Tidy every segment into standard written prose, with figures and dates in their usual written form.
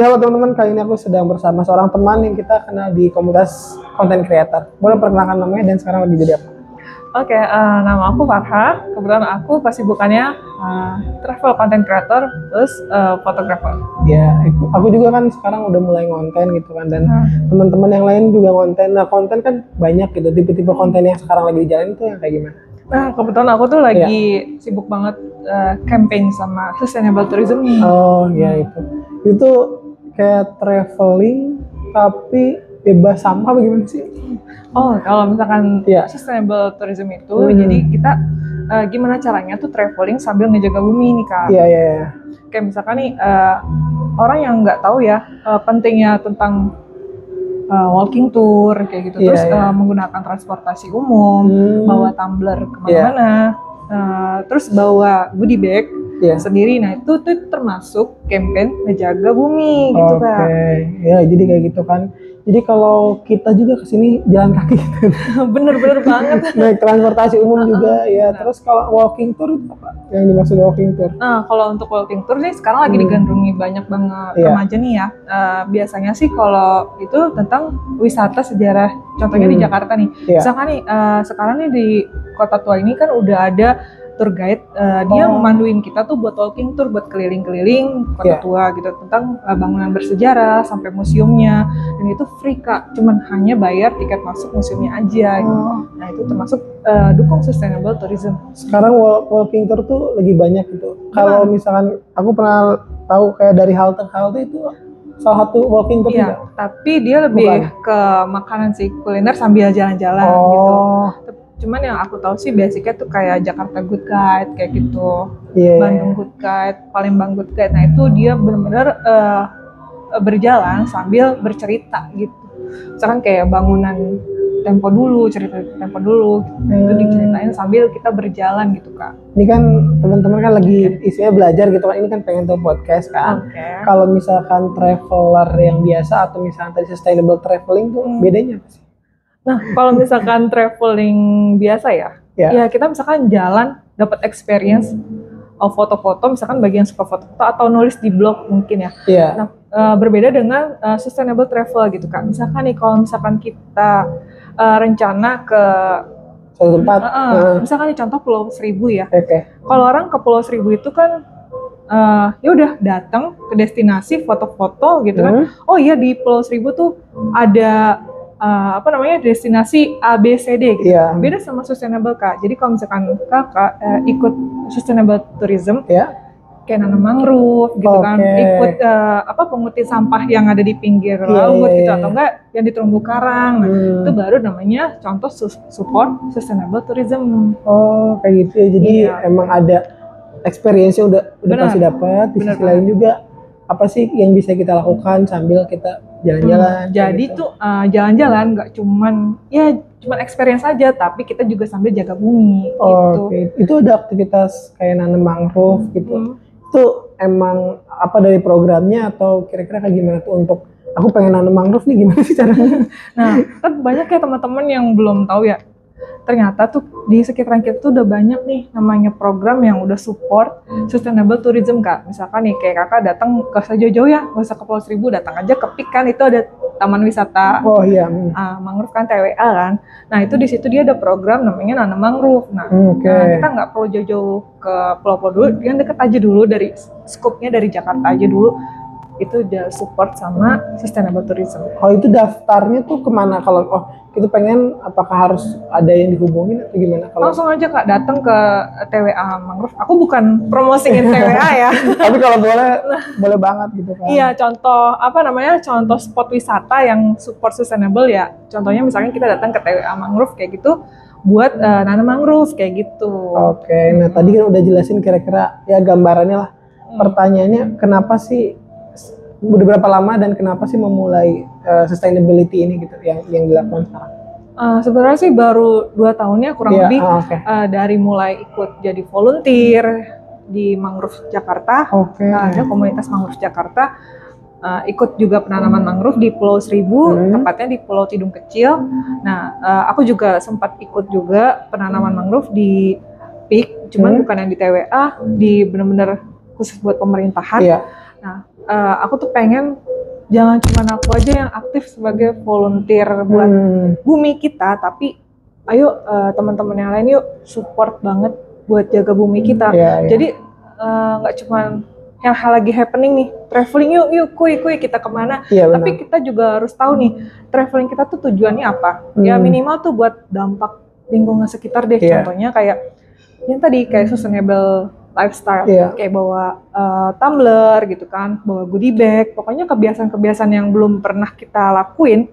Ya halo teman-teman, kali ini aku sedang bersama seorang teman yang kita kenal di komunitas content creator. Boleh perkenalkan namanya dan sekarang lagi jadi apa? Oke, nama aku Farha. Kebetulan aku kesibukannya travel content creator plus fotografer. Ya, aku juga kan sekarang udah mulai ngonten gitu kan, dan teman-teman yang lain juga ngonten. Nah, konten kan banyak gitu, tipe-tipe konten yang sekarang lagi dijalanin itu yang kayak gimana? Nah, kebetulan aku tuh lagi sibuk banget campaign sama sustainable tourism nih. Oh iya, itu kayak traveling tapi bebas sampah bagaimana sih? Oh, kalau misalkan sustainable tourism itu, jadi kita gimana caranya tuh traveling sambil ngejaga bumi nih Kak. Iya. Kayak misalkan nih orang yang nggak tahu ya pentingnya tentang walking tour kayak gitu, terus menggunakan transportasi umum, bawa tumbler kemana-mana, terus bawa goodie bag sendiri. Nah itu tuh termasuk campaign ngejaga bumi gitu Kak. Ya jadi kayak gitu kan. Jadi kalau kita juga kesini jalan kaki gitu. Bener banget. Naik transportasi umum juga ya. Terus kalau walking tour itu apa yang dimaksud walking tour? Nah kalau untuk walking tour nih sekarang lagi digandrungi banyak banget remaja nih ya. Biasanya sih kalau itu tentang wisata sejarah, contohnya di Jakarta nih. Misalkan nih sekarang nih di Kota Tua ini kan udah ada tour guide, dia memanduin kita tuh buat walking tour, buat keliling-keliling Kota Tua gitu, tentang bangunan bersejarah sampai museumnya, dan itu free Kak, cuman hanya bayar tiket masuk museumnya aja gitu. Nah itu termasuk dukung sustainable tourism. Sekarang walking tour tuh lagi banyak gitu. Kalau misalkan aku pernah tahu kayak dari halte itu salah satu walking tour juga. Tapi dia lebih ke makanan sih, kuliner sambil jalan-jalan gitu. Cuman yang aku tahu sih basicnya tuh kayak Jakarta Good Guide kayak gitu, Bandung Good Guide, Palembang Good Guide. Nah itu dia benar-benar berjalan sambil bercerita gitu. Misalkan kayak bangunan Tempo dulu, cerita Tempo dulu, itu diceritain sambil kita berjalan gitu Kak. Ini kan teman-teman kan lagi isinya belajar gitu kan, ini kan pengen tahu podcast kan. Kalau misalkan traveler yang biasa atau misalkan tadi sustainable traveling tuh bedanya apa sih? Nah, kalau misalkan traveling biasa ya kita misalkan jalan dapat experience foto-foto, misalkan bagian suka foto-foto atau nulis di blog mungkin ya. Nah, berbeda dengan sustainable travel gitu Kak. Misalkan nih kalau misalkan kita rencana ke suatu tempat, misalkan nih contoh Pulau Seribu ya. Kalau orang ke Pulau Seribu itu kan ya udah datang ke destinasi foto-foto gitu kan. Oh iya di Pulau Seribu tuh ada destinasi ABCD gitu. Beda sama sustainable Kak. Jadi kalau misalkan Kakak ikut sustainable tourism, kayak nanam mangrove gitu kan, ikut pengutih sampah yang ada di pinggir laut gitu, atau enggak yang di terumbu karang. Nah, itu baru namanya contoh support sustainable tourism. Oh, kayak gitu ya. Jadi emang ada experience-nya udah pasti dapat. Di sisi lain juga apa sih yang bisa kita lakukan sambil kita jalan-jalan. Jadi gitu. Tuh jalan-jalan nggak cuman experience aja, tapi kita juga sambil jaga bumi gitu. Itu ada aktivitas kayak nanam mangrove gitu. Itu emang apa dari programnya atau kira-kira kayak gimana tuh untuk aku pengen nanam mangrove nih, gimana sih caranya? Nah, kan banyak ya teman-teman yang belum tahu ya. Ternyata tuh di sekitaran kita tuh udah banyak nih namanya program yang udah support sustainable tourism Kak. Misalkan nih kayak Kakak datang ke sejauh-jauh ya, nggak usah ke Pulau Seribu, datang aja ke PIK kan, itu ada taman wisata mangrove kan, TWA kan. Nah itu di situ dia ada program namanya nanam mangrove. Nah, kita nggak perlu jauh-jauh ke pulau-pulau dulu, yang deket aja dulu, dari scope-nya dari Jakarta aja dulu. Itu udah support sama sustainable tourism. Oh itu daftarnya tuh kemana kalau kita pengen, apakah harus ada yang dihubungin atau gimana? Langsung aja Kak datang ke TWA Mangrove. Aku bukan promosiin TWA ya. Tapi kalau boleh banget gitu kan. Iya, contoh spot wisata yang support sustainable ya. Contohnya misalnya kita datang ke TWA Mangrove kayak gitu buat nanam mangrove kayak gitu. Nah tadi kan udah jelasin kira-kira ya gambarannya lah. Pertanyaannya kenapa sih udah berapa lama dan kenapa sih memulai sustainability ini gitu yang dilakukan sekarang? Sebenarnya sih baru 2 tahunnya kurang lebih. Dari mulai ikut jadi volunteer di Mangrove Jakarta, ada komunitas Mangrove Jakarta, ikut juga penanaman mangrove di Pulau Seribu, tepatnya di Pulau Tidung Kecil. Nah, aku juga sempat ikut juga penanaman mangrove di PIK, cuman bukan yang di TWA, di benar-benar khusus buat pemerintahan. Nah, aku tuh pengen jangan cuma aku aja yang aktif sebagai volunteer buat bumi kita, tapi ayo teman-teman yang lain yuk support banget buat jaga bumi kita. Jadi nggak cuma yang lagi happening nih, traveling yuk kuy kita kemana, tapi kita juga harus tahu nih traveling kita tuh tujuannya apa. Ya minimal tuh buat dampak lingkungan sekitar deh. Contohnya kayak yang tadi kayak sustainable lifestyle, kayak bawa tumbler gitu kan, bawa goodie bag, pokoknya kebiasaan-kebiasaan yang belum pernah kita lakuin.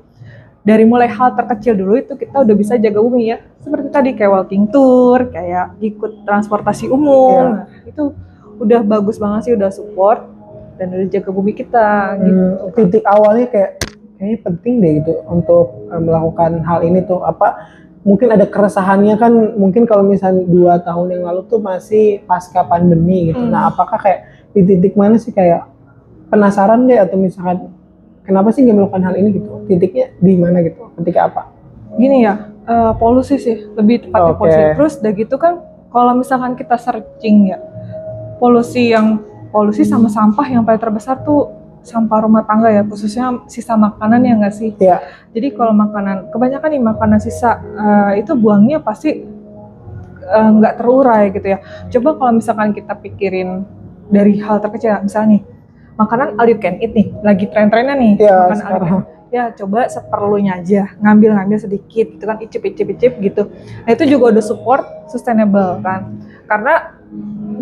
Dari mulai hal terkecil dulu itu kita udah bisa jaga bumi ya. Seperti tadi kayak walking tour, kayak ikut transportasi umum. Nah, itu udah bagus banget sih, udah support dan udah jaga bumi kita gitu. Titik awalnya kayaknya penting deh gitu untuk melakukan hal ini tuh. Apa mungkin ada keresahannya kan, mungkin kalau misalnya 2 tahun yang lalu tuh masih pasca pandemi gitu. Nah, apakah kayak di titik mana sih kayak penasaran deh, atau misalkan kenapa sih nggak melakukan hal ini gitu? Titiknya di mana gitu? Ketika apa? Gini ya, polusi sih, lebih tepatnya polusi. Terus udah gitu kan, kalau misalkan kita searching ya, polusi sama sampah yang paling terbesar tuh sampah rumah tangga ya, khususnya sisa makanan ya nggak sih? Jadi kalau makanan, kebanyakan nih makanan sisa itu buangnya pasti nggak terurai gitu ya. Coba kalau misalkan kita pikirin dari hal terkecil, misalnya nih, makanan all you can eat nih, lagi tren-trennya nih, makanan all you can eat. Ya coba seperlunya aja, ngambil sedikit gitu kan, icip gitu. Nah itu juga udah support sustainable kan, karena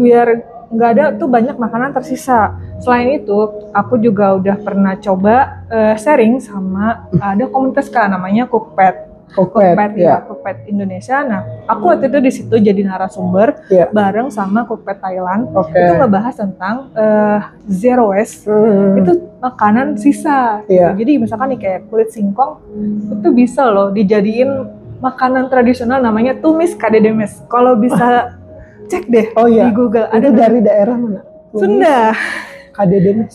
biar nggak ada tuh banyak makanan tersisa. Selain itu, aku juga udah pernah coba sharing sama ada komunitas kan, namanya Cookpad Indonesia. Nah, aku waktu itu di situ jadi narasumber bareng sama Cookpad Thailand. Itu ngebahas tentang zero waste. Itu makanan sisa. Jadi misalkan nih kayak kulit singkong itu bisa loh dijadiin makanan tradisional namanya tumis kadedemes. Kalau bisa cek deh di Google. Itu dari daerah mana? Sunda. Kadedemes.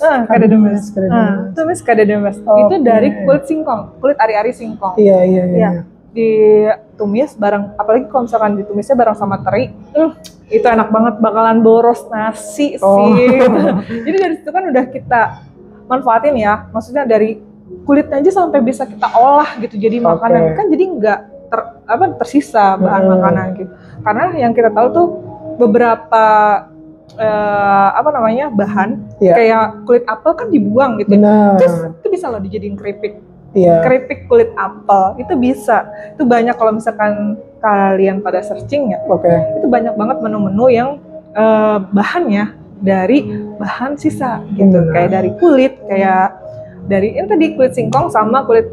Tumis kadedemes. Itu dari kulit singkong, kulit ari-ari singkong. Iya. Ditumis bareng, apalagi kalau misalkan ditumisnya bareng sama teri, itu enak banget, bakalan boros nasi sih. Jadi dari situ kan udah kita manfaatin ya, maksudnya dari kulitnya aja sampai bisa kita olah gitu jadi makanan, kan jadi nggak tersisa bahan makanan gitu. Karena yang kita tahu tuh beberapa bahan kayak kulit apel kan dibuang gitu. Terus itu bisa loh dijadiin keripik. Keripik kulit apel itu bisa. Itu banyak kalau misalkan kalian pada searching ya. Itu banyak banget menu-menu yang bahannya dari bahan sisa gitu. Kayak dari kulit, kayak dari yang tadi kulit singkong sama kulit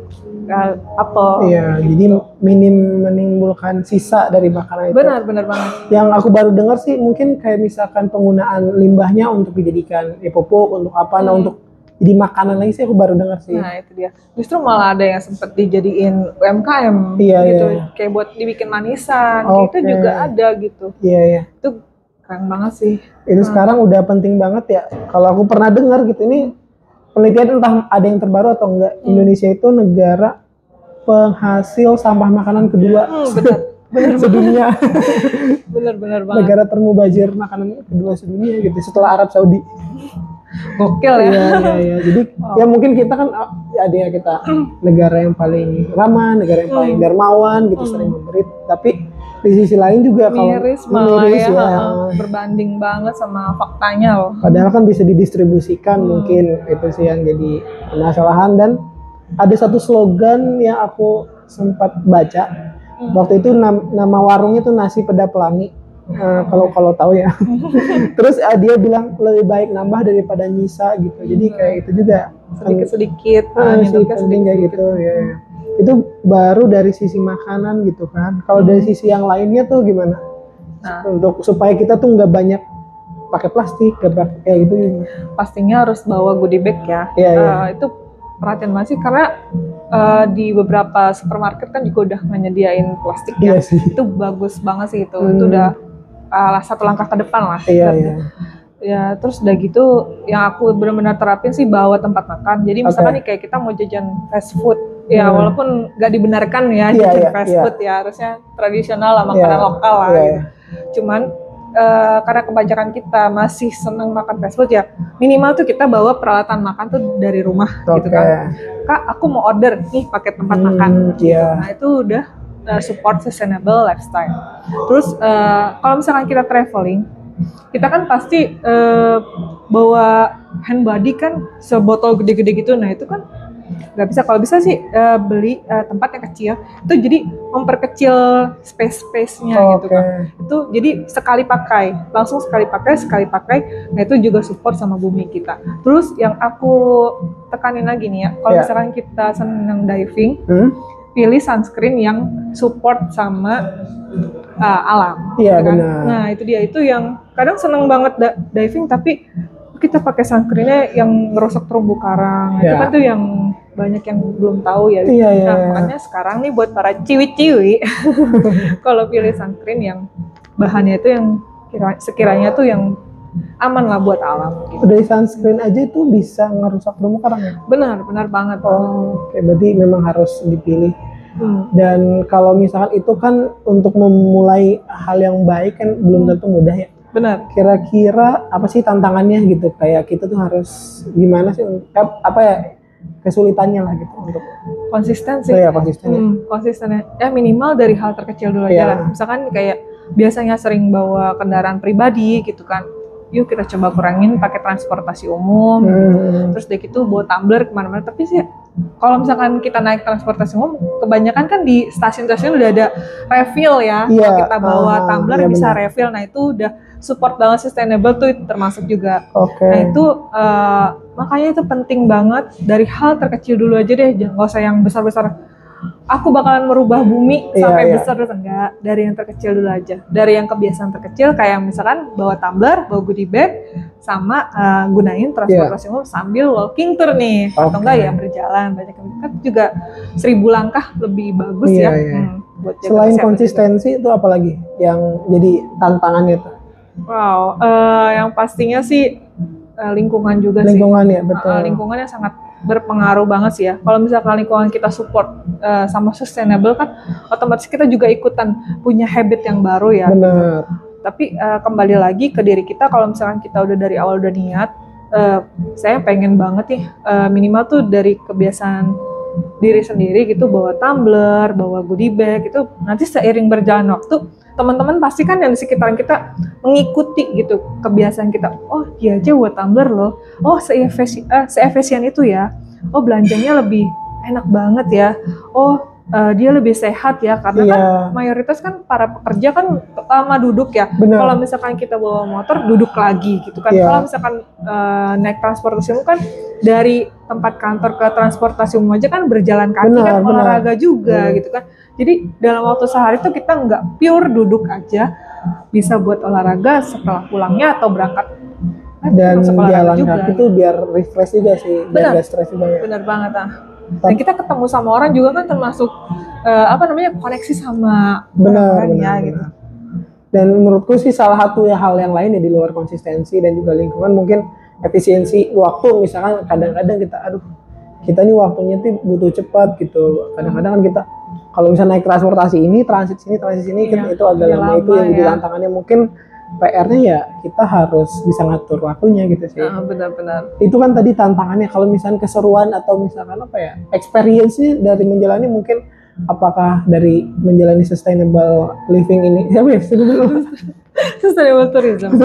apel. Jadi minim menimbulkan sisa dari makanan itu. Benar banget. Yang aku baru dengar sih mungkin kayak misalkan penggunaan limbahnya untuk dijadikan pupuk untuk apa, untuk jadi makanan lagi sih aku baru dengar sih. Nah itu dia. Justru malah ada yang sempat dijadiin UMKM gitu, kayak buat dibikin manisan, itu juga ada gitu. Itu keren banget sih. Itu sekarang udah penting banget ya. Kalau aku pernah dengar gitu, ini penelitian entah ada yang terbaru atau enggak, Indonesia itu negara penghasil sampah makanan kedua sedunia. Bener banget. Negara termubazir makanan kedua sedunia gitu, setelah Arab Saudi. Gokil ya. Jadi ya mungkin kita kan kita negara yang paling ramah, negara yang paling dermawan gitu, sering memberi, tapi di sisi lain juga miris berbanding banget sama faktanya loh. Padahal kan bisa didistribusikan, mungkin itu sih yang jadi permasalahan. Dan ada satu slogan yang aku sempat baca waktu itu, nama warungnya tuh Nasi Peda Pelangi. Kalau tahu ya. Terus dia bilang lebih baik nambah daripada nyisa gitu. Jadi kayak itu juga sedikit kayak gitu ya. Itu baru dari sisi makanan gitu kan. Kalau dari sisi yang lainnya tuh gimana? Untuk supaya kita tuh nggak banyak pakai plastik kayak gitu. Pastinya harus bawa goodie bag ya. Itu perhatian banget sih, karena di beberapa supermarket kan juga udah menyediain plastik ya. Itu bagus banget sih itu. Itu udah satu langkah ke depan lah. Ya terus udah gitu yang aku benar-benar terapin sih bawa tempat makan. Jadi misalkan nih kayak kita mau jajan fast food ya, walaupun nggak dibenarkan ya jajan fast food ya, harusnya tradisional lah, makanan lokal lah gitu. Cuman karena kebanyakan kita masih senang makan fast food ya, minimal tuh kita bawa peralatan makan tuh dari rumah gitu kan. Kak, aku mau order nih pakai tempat makan gitu. Nah itu udah support sustainable lifestyle. Terus kalau misalkan kita traveling, kita kan pasti bawa hand body kan sebotol gede-gede gitu. Nah itu kan nggak bisa, kalau bisa sih beli tempat yang kecil itu, jadi memperkecil space-nya gitu kan. Itu jadi langsung sekali pakai. Nah itu juga support sama bumi kita. Terus yang aku tekanin lagi nih ya, kalau misalkan kita senang diving, pilih sunscreen yang support sama alam. Iya, kan? benar. Nah itu dia, itu yang kadang seneng banget diving tapi kita pakai sunscreennya yang ngerusak terumbu karang. Itu kan tuh yang banyak yang belum tahu ya. Makanya sekarang nih buat para ciwi-ciwi kalau pilih sunscreen yang bahannya itu yang sekiranya tuh yang aman lah buat alam gitu. Dari sunscreen aja itu bisa ngerusak terumbu karang ya? Benar banget. Oke, berarti memang harus dipilih. Dan kalau misalkan itu kan untuk memulai hal yang baik kan belum tentu mudah ya. Benar. Kira-kira apa sih tantangannya gitu? Kayak kita tuh harus gimana sih? Apa ya kesulitannya lah gitu untuk konsistensi. Konsisten ya minimal dari hal terkecil dulu aja lah. Misalkan kayak biasanya sering bawa kendaraan pribadi gitu kan. Yuk kita coba kurangin pakai transportasi umum. Terus dari itu bawa tumbler kemana-mana. Tapi sih kalau misalkan kita naik transportasi umum, kebanyakan kan di stasiun-stasiun udah ada refill ya. Kalau kita bawa tumbler bisa refill. Nah itu udah support banget sustainable tuh, termasuk juga. Nah itu makanya itu penting banget dari hal terkecil dulu aja deh. Jangan, nggak usah yang besar-besar. Aku bakalan merubah bumi sampai besar, enggak. Dari yang terkecil dulu aja. Dari yang kebiasaan terkecil kayak misalkan bawa tumbler, bawa goodie bag, sama gunain transportasi umum sambil walking tour nih. Atau enggak ya berjalan. Banyak kan juga 1000 langkah lebih bagus ya. Buat selain konsistensi itu apalagi yang jadi tantangannya tuh? Wow, yang pastinya sih lingkungan juga lingkungan sih. Ya, betul. Lingkungannya sangat berpengaruh banget sih ya. Kalau misalkan lingkungan kita support sama sustainable kan, otomatis kita juga ikutan punya habit yang baru ya. Benar. Tapi kembali lagi ke diri kita, kalau misalkan kita udah dari awal udah niat, saya pengen banget nih minimal tuh dari kebiasaan diri sendiri gitu, bawa tumbler, bawa goodie bag itu, nanti seiring berjalan waktu teman-teman pasti kan yang di sekitaran kita mengikuti gitu kebiasaan kita. Oh dia aja buat tumbler loh, oh seefisien itu ya, oh belanjanya lebih enak banget ya, oh dia lebih sehat ya, karena kan mayoritas kan para pekerja kan lama duduk ya. Kalau misalkan kita bawa motor duduk lagi gitu kan. Kalau misalkan naik transportasi umum kan dari tempat kantor ke transportasi umum aja kan berjalan kaki, kan olahraga juga gitu kan. Jadi dalam waktu sehari itu kita nggak pure duduk aja, bisa buat olahraga setelah pulangnya atau berangkat. Dan jalan kaki itu biar refresh juga sih, biar stres juga ya. Bener banget Dan kita ketemu sama orang juga kan termasuk koneksi sama orangnya gitu. Dan menurutku sih salah satu hal yang lain ya di luar konsistensi dan juga lingkungan, mungkin efisiensi waktu. Misalkan kadang-kadang kita nih waktunya tuh butuh cepat gitu. Kadang-kadang kan kita kalau misalnya naik transportasi ini, transit sini itu agak lama, itu yang jadi tantangannya. Mungkin PR-nya ya kita harus bisa ngatur waktunya gitu sih. Benar-benar. Itu kan tadi tantangannya. Kalau misalnya keseruan atau misalkan experience-nya dari menjalani, mungkin apakah dari menjalani sustainable living ini, sustainable tourism.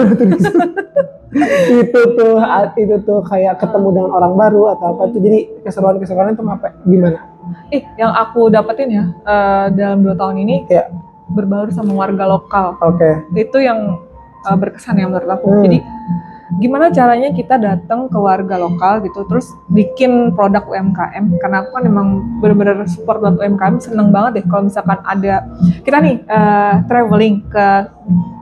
itu tuh kayak ketemu dengan orang baru atau apa tuh, jadi keseruan-keseruannya tuh gimana? Yang aku dapetin ya dalam 2 tahun ini berbaur sama warga lokal. Itu yang berkesan ya menurut aku. Jadi gimana caranya kita datang ke warga lokal gitu, terus bikin produk UMKM, karena aku kan memang benar-benar support buat UMKM. Seneng banget deh kalau misalkan ada kita nih traveling ke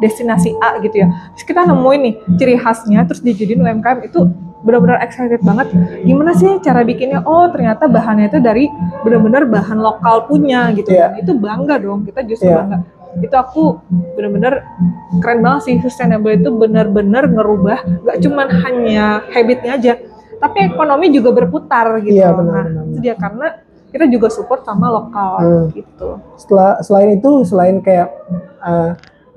destinasi A gitu ya, terus kita nemuin nih ciri khasnya terus dijadiin UMKM, itu benar-benar excited banget. Gimana sih cara bikinnya? Oh ternyata bahannya itu dari benar-benar bahan lokal punya gitu. Itu bangga dong, kita justru bangga. Itu aku benar-benar keren banget sih. Sustainable itu benar-benar ngerubah, gak cuman hanya habitnya aja, tapi ekonomi juga berputar gitu. Itu dia, karena kita juga support sama lokal gitu. Selain itu, selain kayak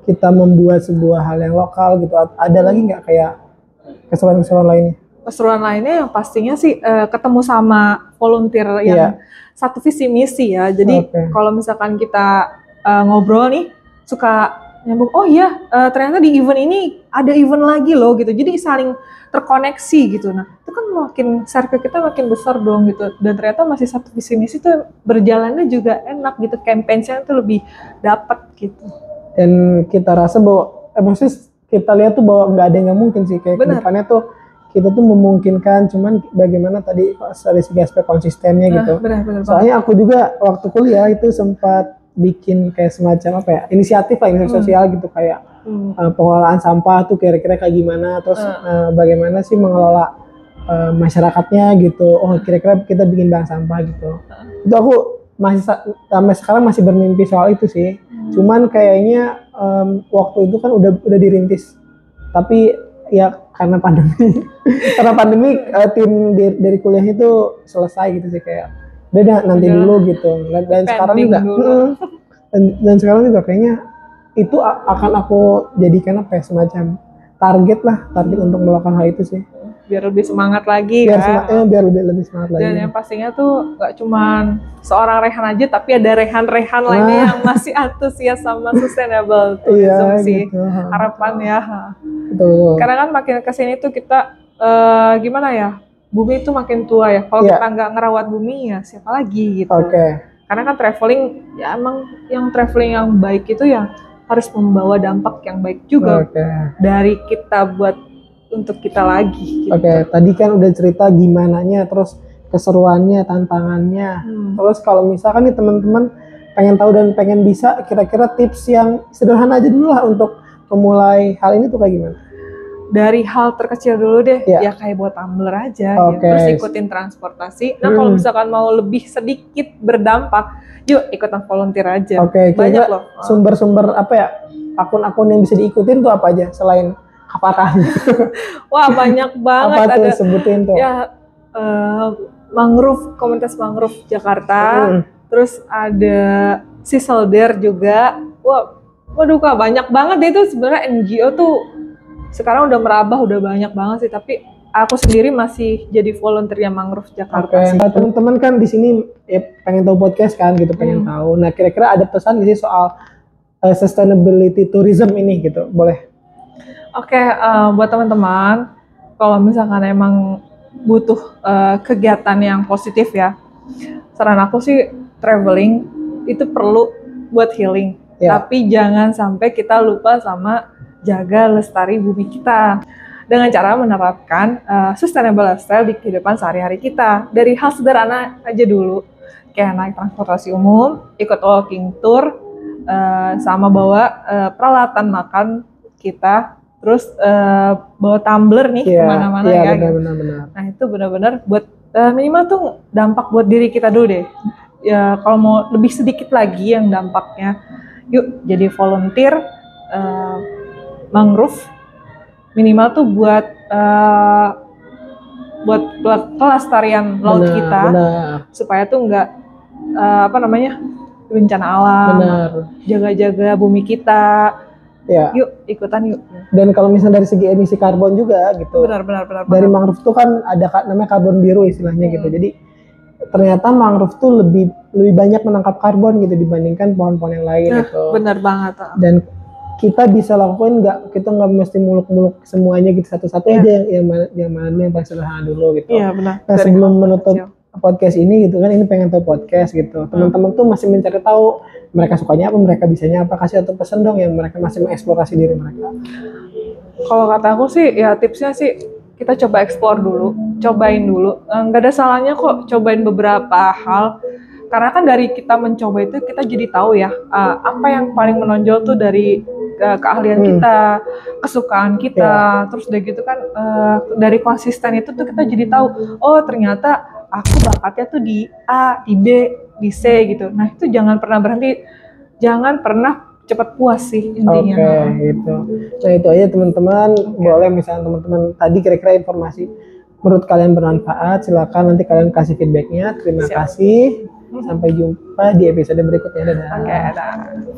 kita membuat sebuah hal yang lokal gitu. Ada lagi nggak kayak keseruan-keseruan lainnya? Keseruan lainnya yang pastinya sih ketemu sama volunteer yang satu visi misi ya. Jadi kalau misalkan kita ngobrol nih suka nyambung, oh iya ternyata di event ini ada event lagi loh gitu. Jadi saling terkoneksi gitu. Nah itu kan makin circle kita makin besar dong gitu. Dan ternyata masih satu visi misi tuh berjalannya juga enak gitu. Campaign-nya tuh lebih dapat gitu. Dan kita rasa bahwa maksudnya kita lihat tuh bahwa nggak ada yang nggak mungkin sih, kayak kedepannya tuh kita tuh memungkinkan, cuman bagaimana tadi dari segi aspek konsistennya gitu. Soalnya aku juga waktu kuliah itu sempat bikin kayak semacam apa ya, inisiatif lah, inisiatif sosial gitu, kayak pengelolaan sampah tuh kira-kira kayak gimana, terus bagaimana sih mengelola masyarakatnya gitu. Oh kira-kira kita bikin bank sampah gitu. Itu aku masih sampai sekarang masih bermimpi soal itu sih. Cuman kayaknya waktu itu kan udah dirintis, tapi ya karena pandemi tim dari kuliah itu selesai gitu sih, kayak udah nanti dulu gitu. Dan sekarang juga dan sekarang juga kayaknya itu akan aku jadikan apa ya, semacam target untuk melakukan hal itu sih, biar lebih semangat lagi, biar lebih semangat lagi. Dan yang pastinya tuh gak cuman seorang Rehan aja, tapi ada Rehan lainnya yang masih antusias sama sustainable tourism sih, gitu. Harapan ya. Betul. Karena kan makin kesini tuh kita gimana ya, bumi itu makin tua ya. Kalau kita nggak ngerawat bumi ya siapa lagi gitu. Karena kan traveling ya emang yang traveling yang baik itu ya harus membawa dampak yang baik juga dari kita buat untuk kita lagi. Gitu. Tadi kan udah cerita gimananya, terus keseruannya, tantangannya. Terus kalau misalkan nih teman-teman pengen tahu dan pengen bisa, kira-kira tips yang sederhana aja dulu lah untuk memulai hal ini tuh kayak gimana? Dari hal terkecil dulu deh, ya kayak buat tumbler aja, gitu. Terus ikutin transportasi. Nah kalau misalkan mau lebih sedikit berdampak, yuk ikutan volunteer aja. Banyak loh. Sumber-sumber apa ya, akun-akun yang bisa diikutin tuh apa aja selain Kapara? Wah banyak banget. Apa tuh sebutin tuh? Ya mangrove, komunitas mangrove Jakarta. Terus ada Siselder juga. Waduh Kak, banyak banget deh itu sebenarnya. NGO tuh sekarang udah merambah, udah banyak banget sih, tapi aku sendiri masih jadi volunteer yang Mangrove Jakarta. Nah, teman-teman kan di sini ya pengen tahu podcast kan gitu, pengen tahu. Nah, kira-kira ada pesan nggak sih soal sustainability tourism ini gitu? Boleh. Buat teman-teman, kalau misalkan emang butuh kegiatan yang positif ya, saran aku sih traveling itu perlu buat healing. Tapi jangan sampai kita lupa sama jaga lestari bumi kita dengan cara menerapkan sustainable lifestyle di kehidupan sehari-hari kita. Dari hal sederhana aja dulu, kayak naik transportasi umum, ikut walking tour, sama bawa peralatan makan kita, terus bawa tumbler nih kemana-mana ya. Benar. Nah itu benar-benar buat minimal tuh dampak buat diri kita dulu deh. Ya kalau mau lebih sedikit lagi yang dampaknya, yuk jadi volunteer mangrove, minimal tuh buat kelestarian laut kita, supaya tuh nggak bencana alam, jaga-jaga bumi kita. Yuk ikutan yuk. Dan kalau misalnya dari segi emisi karbon juga gitu, benar. Dari mangrove tuh kan ada namanya karbon biru istilahnya gitu. Jadi ternyata mangrove tuh lebih banyak menangkap karbon gitu dibandingkan pohon-pohon yang lain gitu. Benar banget. Dan kita bisa lakuin kita nggak mesti muluk-muluk semuanya gitu, satu-satu aja yang mana yang paling sederhana dulu gitu. Benar. Nah sebelum menutup podcast ini gitu kan, ini pengen tahu podcast gitu. Teman-teman tuh masih mencari tahu mereka sukanya apa, mereka bisanya apa, kasih satu pesan dong yang mereka masih mengeksplorasi diri mereka. Kalau kata aku sih ya tipsnya sih kita coba explore dulu, cobain dulu. Nggak ada salahnya kok cobain beberapa hal. Karena kan dari kita mencoba itu kita jadi tahu ya apa yang paling menonjol tuh dari keahlian kita, kesukaan kita. Terus udah gitu kan dari konsisten itu tuh kita jadi tahu, oh ternyata aku bakatnya tuh di A, di B, di C gitu. Nah itu jangan pernah berhenti, jangan pernah cepat puas sih intinya. Gitu. Nah itu aja teman-teman. Boleh misalnya teman-teman tadi kira-kira informasi menurut kalian bermanfaat, silakan nanti kalian kasih feedbacknya. Terima kasih. Sampai jumpa di episode berikutnya. Dadah. Dadah.